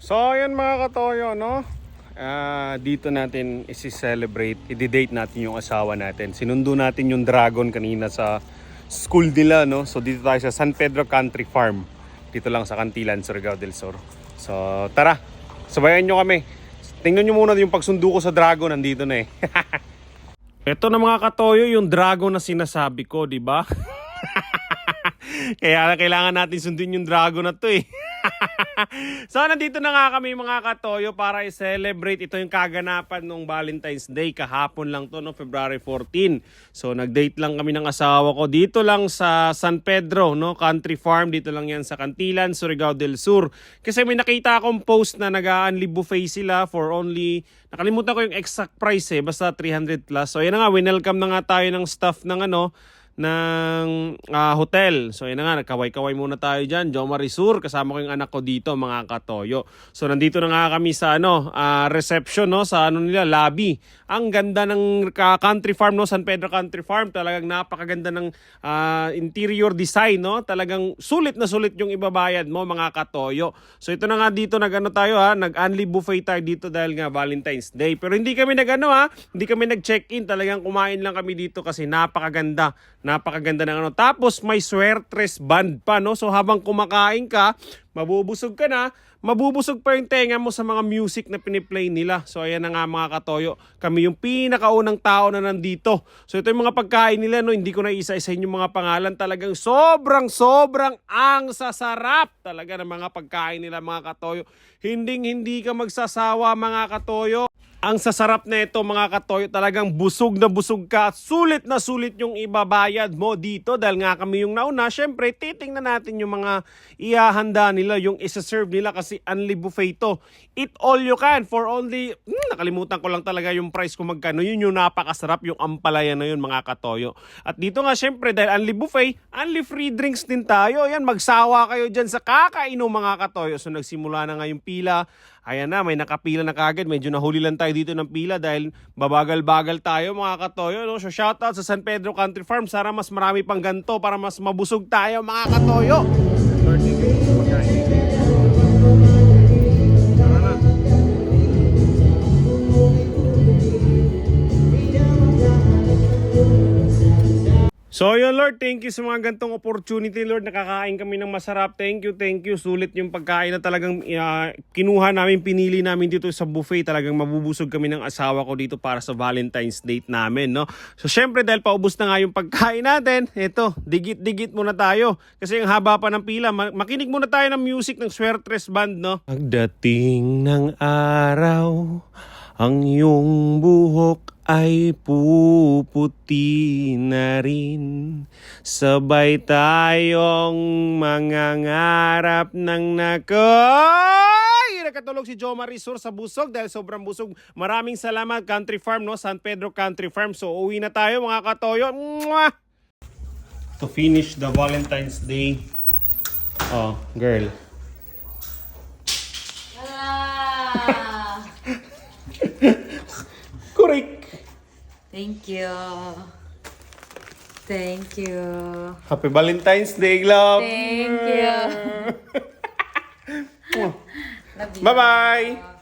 So ayan mga katoyo, no? Dito natin isi-celebrate, i-date natin yung asawa natin. Sinundo natin yung dragon kanina sa school nila, no? So dito tayo sa San Pedro Country Farm. Dito lang sa Cantilan, Surigao del Sur. So tara, sabayan nyo kami. Tingnan nyo muna yung pagsundo ko sa dragon, nandito na eh. Ito na mga katoyo, yung dragon na sinasabi ko, di ba? Kaya kailangan natin sundin yung dragon na to eh. So nandito na nga kami mga katoyo para i-celebrate. Ito yung kaganapan nung Valentine's Day. Kahapon lang to, no? February 14. So nag-date lang kami ng asawa ko. Dito lang sa San Pedro, no? Country Farm. Dito lang yan sa Cantilan, Surigao del Sur. Kasi may nakita akong post na nag-a-unli buffet sila for only, nakalimutan ko yung exact price eh. Basta 300 plus. So yan na nga, winelcome na nga tayo ng staff ng hotel. So yun na nga, nagkaway-kaway muna tayo dyan. Jomar Rizur, kasama ko yung anak ko dito, mga katoyo. So nandito na nga kami sa reception, no, sa nila, lobby. Ang ganda ng country farm, no, San Pedro Country Farm. Talagang napakaganda ng interior design, no. Talagang sulit na sulit yung ibabayad mo, mga katoyo. So ito na nga dito, nag-unli buffet tayo dito dahil nga Valentine's Day. Pero hindi kami hindi kami nag-check-in. Talagang kumain lang kami dito kasi napakaganda ng Tapos may swertres band pa, no? So habang kumakain ka, mabubusog ka na, mabubusog pa yung tenga mo sa mga music na piniplay nila. So ayan na nga mga katoyo, kami yung pinakaunang tao na nandito. So ito yung mga pagkain nila, no? Hindi ko na isa-isahin yung mga pangalan. Talagang sobrang ang sasarap talaga ng mga pagkain nila, mga katoyo. Hindi ka magsasawa, mga katoyo. Ang sasarap na ito, mga katoyo, talagang busog na busog ka. Sulit na sulit yung ibabayad mo dito dahil nga kami yung nauna. Syempre, titingnan natin yung mga ihahanda nila, yung isa-serve nila kasi unli buffet to. Eat all you can for only, nakalimutan ko lang talaga yung price kung magkano. Yun yung napakasarap, yung ampalaya na yun, mga katoyo. At dito nga, syempre, dahil unli buffet, unli free drinks din tayo. Yan, magsawa kayo dyan sa kakainom, mga katoyo. So nagsimula na nga yung pila. Ayan na, may nakapila na kagad. Medyo nahuli lang tayo dito ng pila dahil babagal-bagal tayo, mga katoyo, no? So shoutout sa San Pedro Country Farm. Sana mas marami pang ganito para mas mabusog tayo, mga katoyo. So yun, Lord, thank you sa mga gantong opportunity, Lord. Nakakain kami ng masarap. Thank you. Sulit yung pagkain na talagang kinuha namin, pinili namin dito sa buffet. Talagang mabubusog kami ng asawa ko dito para sa Valentine's date namin, no? So syempre, dahil paubos na nga yung pagkain natin, eto, digit-digit muna tayo. Kasi ang haba pa ng pila, makinig muna tayo ng music ng Swertres Band, no? Pagdating ng araw, ang iyong buhok ay puputi na rin. Sabay tayong mangangarap ng nakatulog si Jomar Rizur sa busog dahil sobrang busog. Maraming salamat, Country Farm, no? San Pedro Country Farm. So uwi na tayo, mga katoyo. Mwah! To finish the Valentine's Day. Oh, girl. Correct. Thank you. Thank you. Happy Valentine's Day, love. Thank you. Bye-bye.